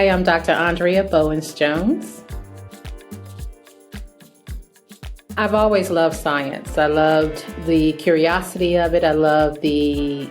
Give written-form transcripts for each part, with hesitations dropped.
Hi, I'm Dr. Andrea Bowens-Jones. I've always loved science. I loved the curiosity of it. I loved the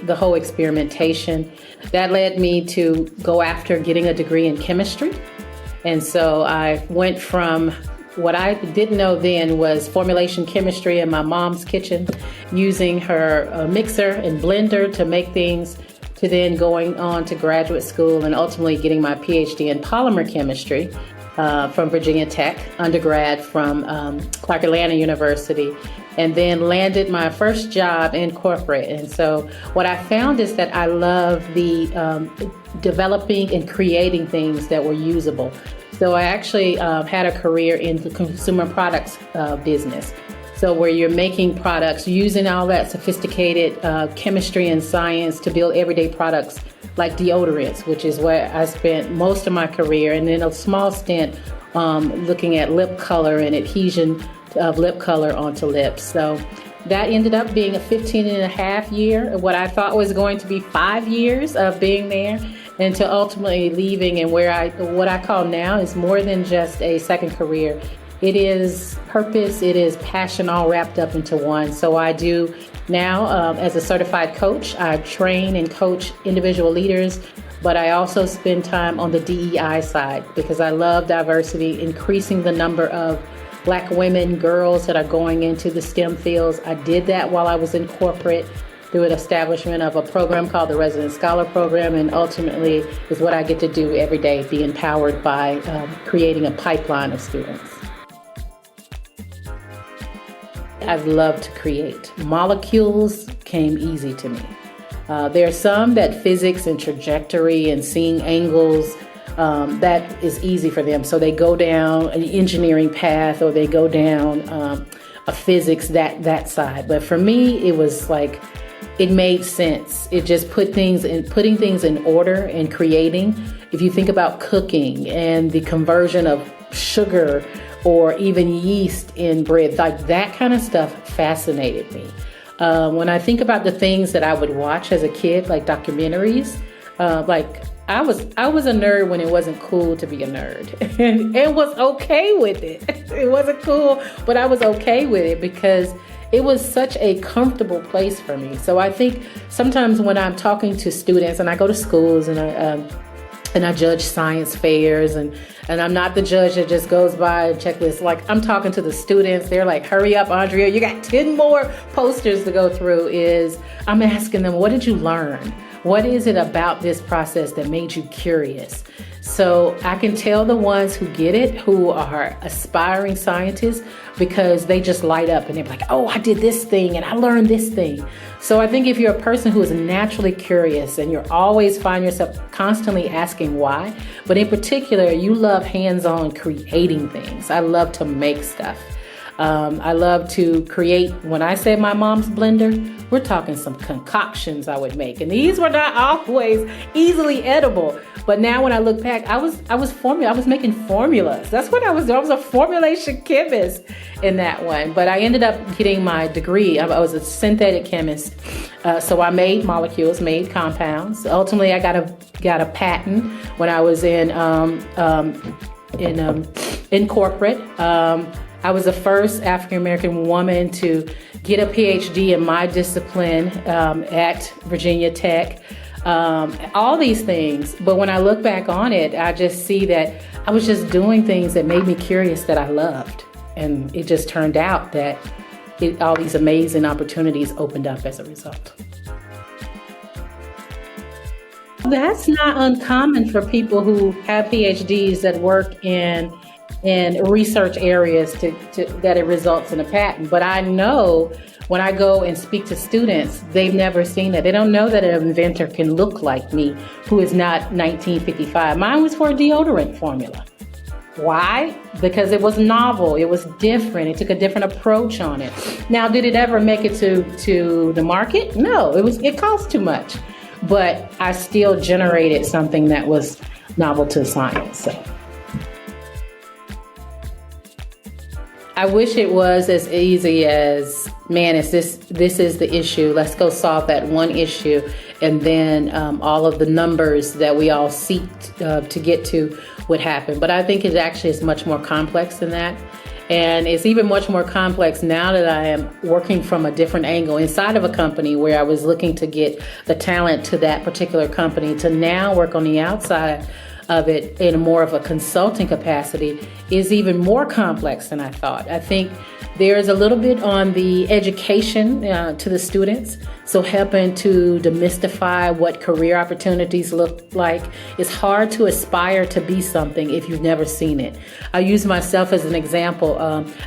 whole experimentation. That led me to go after getting a degree in chemistry. And so I went from what I didn't know then was formulation chemistry in my mom's kitchen, using her mixer and blender to make things, to then going on to graduate school and ultimately getting my PhD in polymer chemistry from Virginia Tech, undergrad from Clark Atlanta University, and then landed my first job in corporate. And so what I found is that I love the developing and creating things that were usable. So I actually had a career in the consumer products business. So where you're making products using all that sophisticated chemistry and science to build everyday products like deodorants, which is where I spent most of my career, and then a small stint looking at lip color and adhesion of lip color onto lips. So that ended up being a 15 and a half year, what I thought was going to be 5 years of being there, until ultimately leaving, and what I call now is more than just a second career. It is purpose, it is passion, all wrapped up into one. So I do now, as a certified coach, I train and coach individual leaders, but I also spend time on the DEI side because I love diversity, increasing the number of Black women, girls that are going into the STEM fields. I did that while I was in corporate through an establishment of a program called the Resident Scholar Program, and ultimately is what I get to do every day, be empowered by creating a pipeline of students. I've loved to create. Molecules came easy to me. There are some that physics and trajectory and seeing angles, that is easy for them. So they go down an engineering path or they go down a physics, that side. But for me, it was like, it made sense. It just putting things in order and creating. If you think about cooking and the conversion of sugar or even yeast in bread, like that kind of stuff fascinated me. When I think about the things that I would watch as a kid, like documentaries, like I was a nerd when it wasn't cool to be a nerd, and was okay with it. It wasn't cool, but I was okay with it because it was such a comfortable place for me. So I think sometimes when I'm talking to students, and I go to schools and I judge science fairs, and I'm not the judge that just goes by a checklist. Like, I'm talking to the students. They're like, hurry up, Andrea, you got 10 more posters to go through. I'm asking them, what did you learn? What is it about this process that made you curious? So I can tell the ones who get it, who are aspiring scientists, because they just light up and they're like, oh, I did this thing and I learned this thing. So I think if you're a person who is naturally curious and you're always find yourself constantly asking why, but in particular, you love hands-on creating things. I love to make stuff. I love to create. When I say my mom's blender, we're talking some concoctions I would make. And these were not always easily edible. But now when I look back, I was making formulas. That's what I was doing. I was a formulation chemist in that one. But I ended up getting my degree. I was a synthetic chemist. So I made molecules, made compounds. Ultimately, I got a patent when I was in corporate. I was the first African-American woman to get a PhD in my discipline at Virginia Tech. All these things. But when I look back on it, I just see that I was just doing things that made me curious that I loved. And it just turned out that all these amazing opportunities opened up as a result. That's not uncommon for people who have PhDs that work in research areas that it results in a patent. But I know when I go and speak to students, they've never seen that. They don't know that an inventor can look like me, who is not 1955. Mine was for a deodorant formula. Why? Because it was novel. It was different. It took a different approach on it. Now, did it ever make it to the market? No, it cost too much. But I still generated something that was novel to science. So I wish it was as easy as, man, this is the issue. Let's go solve that one issue, and then all of the numbers that we all seek to get to would happen. But I think it actually is much more complex than that. And it's even much more complex now that I am working from a different angle inside of a company where I was looking to get the talent to that particular company, to now work on the outside of it in more of a consulting capacity is even more complex than I thought. I think there's a little bit on the education to the students, so helping to demystify what career opportunities look like. It's hard to aspire to be something if you've never seen it. I use myself as an example.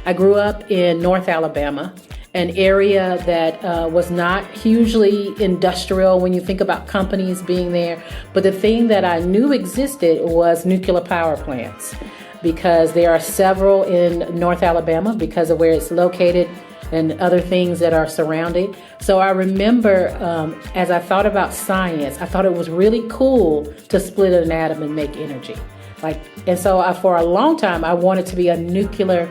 I grew up in North Alabama, an area that was not hugely industrial when you think about companies being there. But the thing that I knew existed was nuclear power plants, because there are several in North Alabama because of where it's located and other things that are surrounding. So I remember as I thought about science, I thought it was really cool to split an atom and make energy. And so for a long time, I wanted to be a nuclear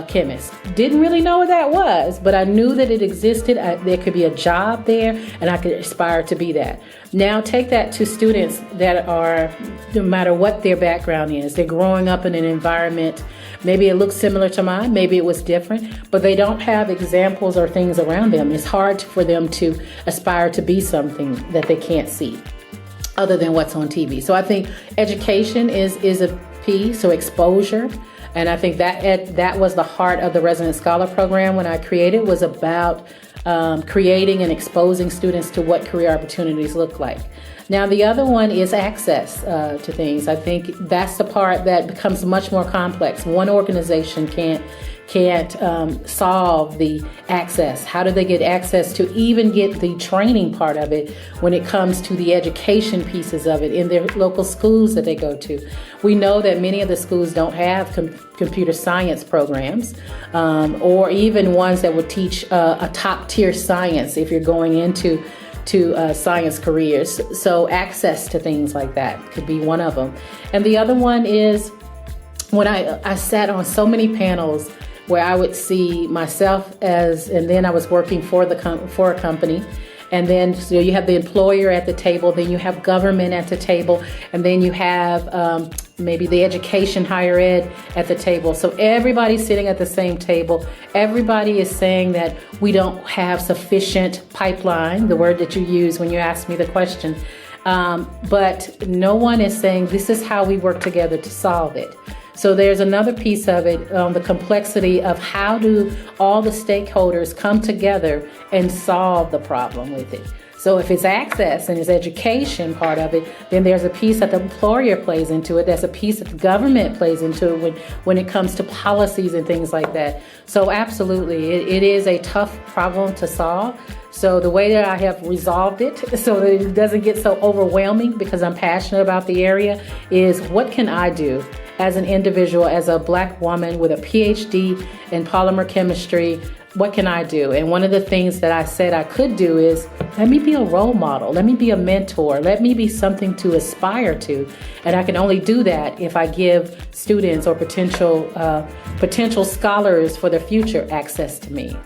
chemist. Didn't really know what that was, but I knew that it existed. There could be a job there, and I could aspire to be that. Now take that to students that are, no matter what their background is, they're growing up in an environment, maybe it looks similar to mine, maybe it was different, but they don't have examples or things around them. It's hard for them to aspire to be something that they can't see other than what's on TV. So I think education is a piece, so exposure. And I think that was the heart of the Resident Scholar Program when I created, was about creating and exposing students to what career opportunities look like. Now, the other one is access to things. I think that's the part that becomes much more complex. One organization can't solve the access. How do they get access to even get the training part of it when it comes to the education pieces of it in their local schools that they go to? We know that many of the schools don't have computer science programs or even ones that would teach a top tier science if you're going into science careers. So access to things like that could be one of them. And the other one is when I sat on so many panels where I would see myself and then I was working for a company, and then so you have the employer at the table, then you have government at the table, and then you have maybe the education, higher ed at the table. So everybody's sitting at the same table. Everybody is saying that we don't have sufficient pipeline, the word that you use when you ask me the question, but no one is saying this is how we work together to solve it. So there's another piece of it, the complexity of how do all the stakeholders come together and solve the problem with it. So if it's access and it's education part of it, then there's a piece that the employer plays into it. There's a piece that the government plays into it when it comes to policies and things like that. So absolutely, it is a tough problem to solve. So the way that I have resolved it so that it doesn't get so overwhelming, because I'm passionate about the area, is what can I do as an individual, as a Black woman with a PhD in polymer chemistry? What can I do? And one of the things that I said I could do is, let me be a role model. Let me be a mentor. Let me be something to aspire to. And I can only do that if I give students or potential scholars for the future access to me.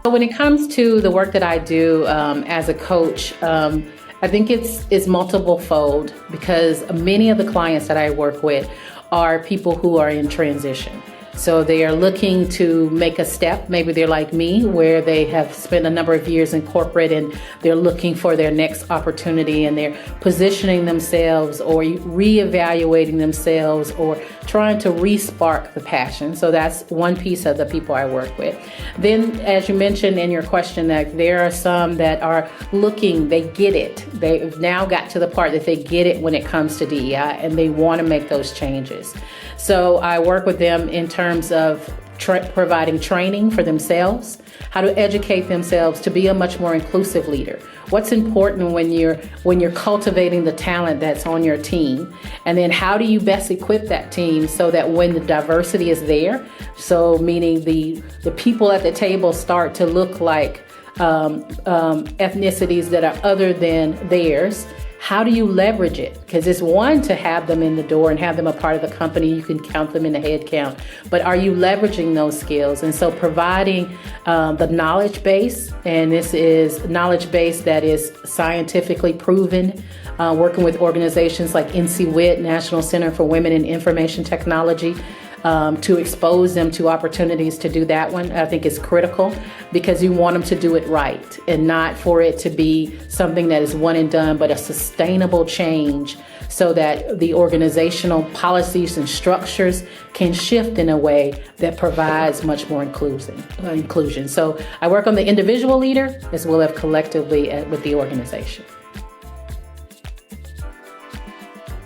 So when it comes to the work that I do as a coach, I think it's multiple fold, because many of the clients that I work with are people who are in transition. So they are looking to make a step. Maybe they're like me, where they have spent a number of years in corporate and they're looking for their next opportunity, and they're positioning themselves or reevaluating themselves or trying to re-spark the passion. So that's one piece of the people I work with. Then, as you mentioned in your question, that there are some that are looking, they get it. They've now got to the part that they get it when it comes to DEI, and they want to make those changes. So I work with them in terms of providing training for themselves, how to educate themselves to be a much more inclusive leader. What's important when you're cultivating the talent that's on your team, and then how do you best equip that team so that when the diversity is there, so meaning the people at the table start to look like ethnicities that are other than theirs, How do you leverage it? Because it's one to have them in the door and have them a part of the company. You can count them in the head count. But are you leveraging those skills? And so providing the knowledge base, and this is knowledge base that is scientifically proven, working with organizations like NCWIT, National Center for Women in Information Technology, to expose them to opportunities to do that one, I think is critical, because you want them to do it right and not for it to be something that is one and done, but a sustainable change so that the organizational policies and structures can shift in a way that provides much more inclusion. So I work on the individual leader as well as collectively with the organization.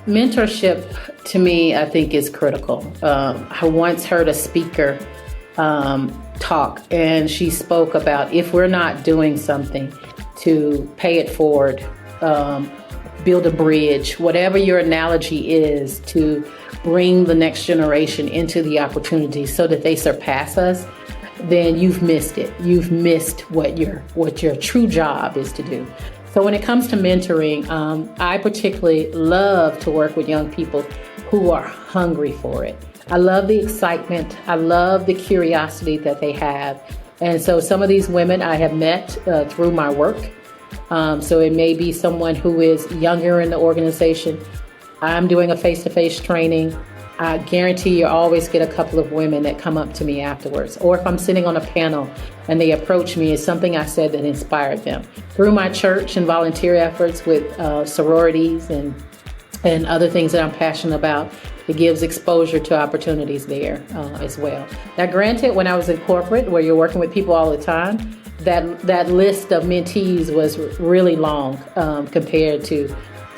Mentorship, to me, I think is critical. I once heard a speaker talk, and she spoke about if we're not doing something to pay it forward, build a bridge, whatever your analogy is, to bring the next generation into the opportunity so that they surpass us, then you've missed it. You've missed what your true job is to do. So when it comes to mentoring, I particularly love to work with young people who are hungry for it. I love the excitement. I love the curiosity that they have. And so some of these women I have met through my work. So it may be someone who is younger in the organization. I'm doing a face-to-face training. I guarantee you always get a couple of women that come up to me afterwards. Or if I'm sitting on a panel and they approach me, it's something I said that inspired them. Through my church and volunteer efforts with sororities and other things that I'm passionate about, it gives exposure to opportunities there as well. Now, granted, when I was in corporate, where you're working with people all the time, that list of mentees was really long compared to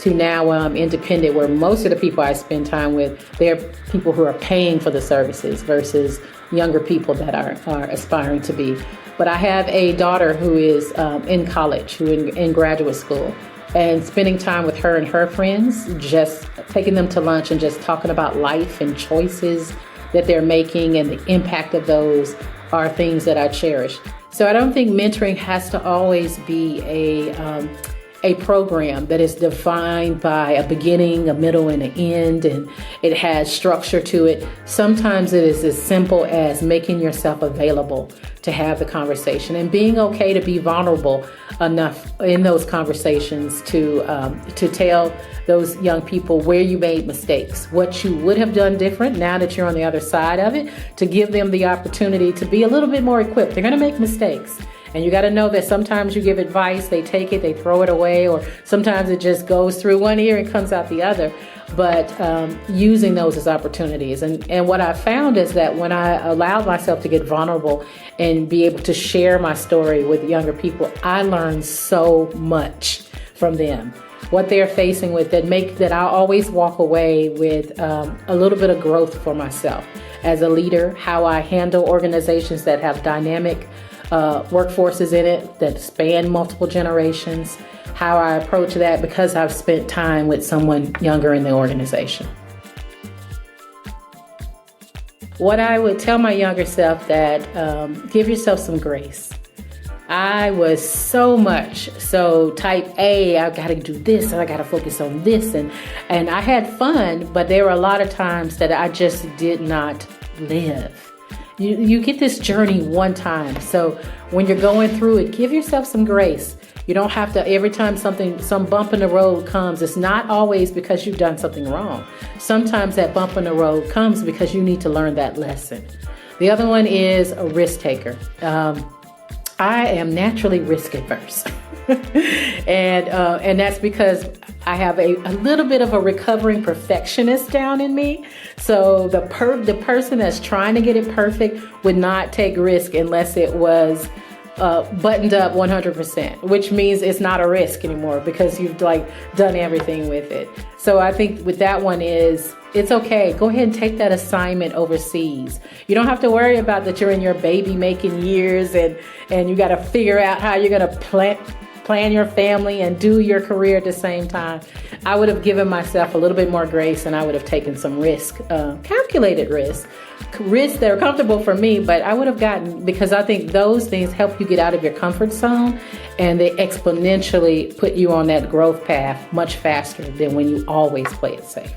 now where I'm independent, where most of the people I spend time with, they're people who are paying for the services versus younger people that are aspiring to be. But I have a daughter who is in college, who in graduate school, and spending time with her and her friends, just taking them to lunch and just talking about life and choices that they're making and the impact of those are things that I cherish. So I don't think mentoring has to always be a program that is defined by a beginning, a middle, and an end, and it has structure to it. Sometimes it is as simple as making yourself available to have the conversation and being okay to be vulnerable enough in those conversations to tell those young people where you made mistakes, what you would have done different now that you're on the other side of it, to give them the opportunity to be a little bit more equipped. They're going to make mistakes. And you got to know that sometimes you give advice, they take it, they throw it away, or sometimes it just goes through one ear and comes out the other. But using those as opportunities. And what I found is that when I allowed myself to get vulnerable and be able to share my story with younger people, I learned so much from them. What they're facing with that I always walk away with a little bit of growth for myself as a leader, how I handle organizations that have dynamic workforces in it that span multiple generations, how I approach that because I've spent time with someone younger in the organization. What I would tell my younger self that give yourself some grace. I was so type A, I got to do this and I got to focus on this. And I had fun, but there were a lot of times that I just did not live. You get this journey one time. So when you're going through it, give yourself some grace. You don't have to, every time some bump in the road comes, it's not always because you've done something wrong. Sometimes that bump in the road comes because you need to learn that lesson. The other one is a risk taker. I am naturally risk averse. and that's because I have a little bit of a recovering perfectionist down in me. So the person that's trying to get it perfect would not take risk unless it was buttoned up 100%, which means it's not a risk anymore because you've done everything with it. So I think with that one it's okay. Go ahead and take that assignment overseas. You don't have to worry about that you're in your baby making years and you got to figure out how you're going to plan your family and do your career at the same time. I would have given myself a little bit more grace and I would have taken some risk, calculated risk, risks that are comfortable for me, but I would have gotten, because I think those things help you get out of your comfort zone, and they exponentially put you on that growth path much faster than when you always play it safe.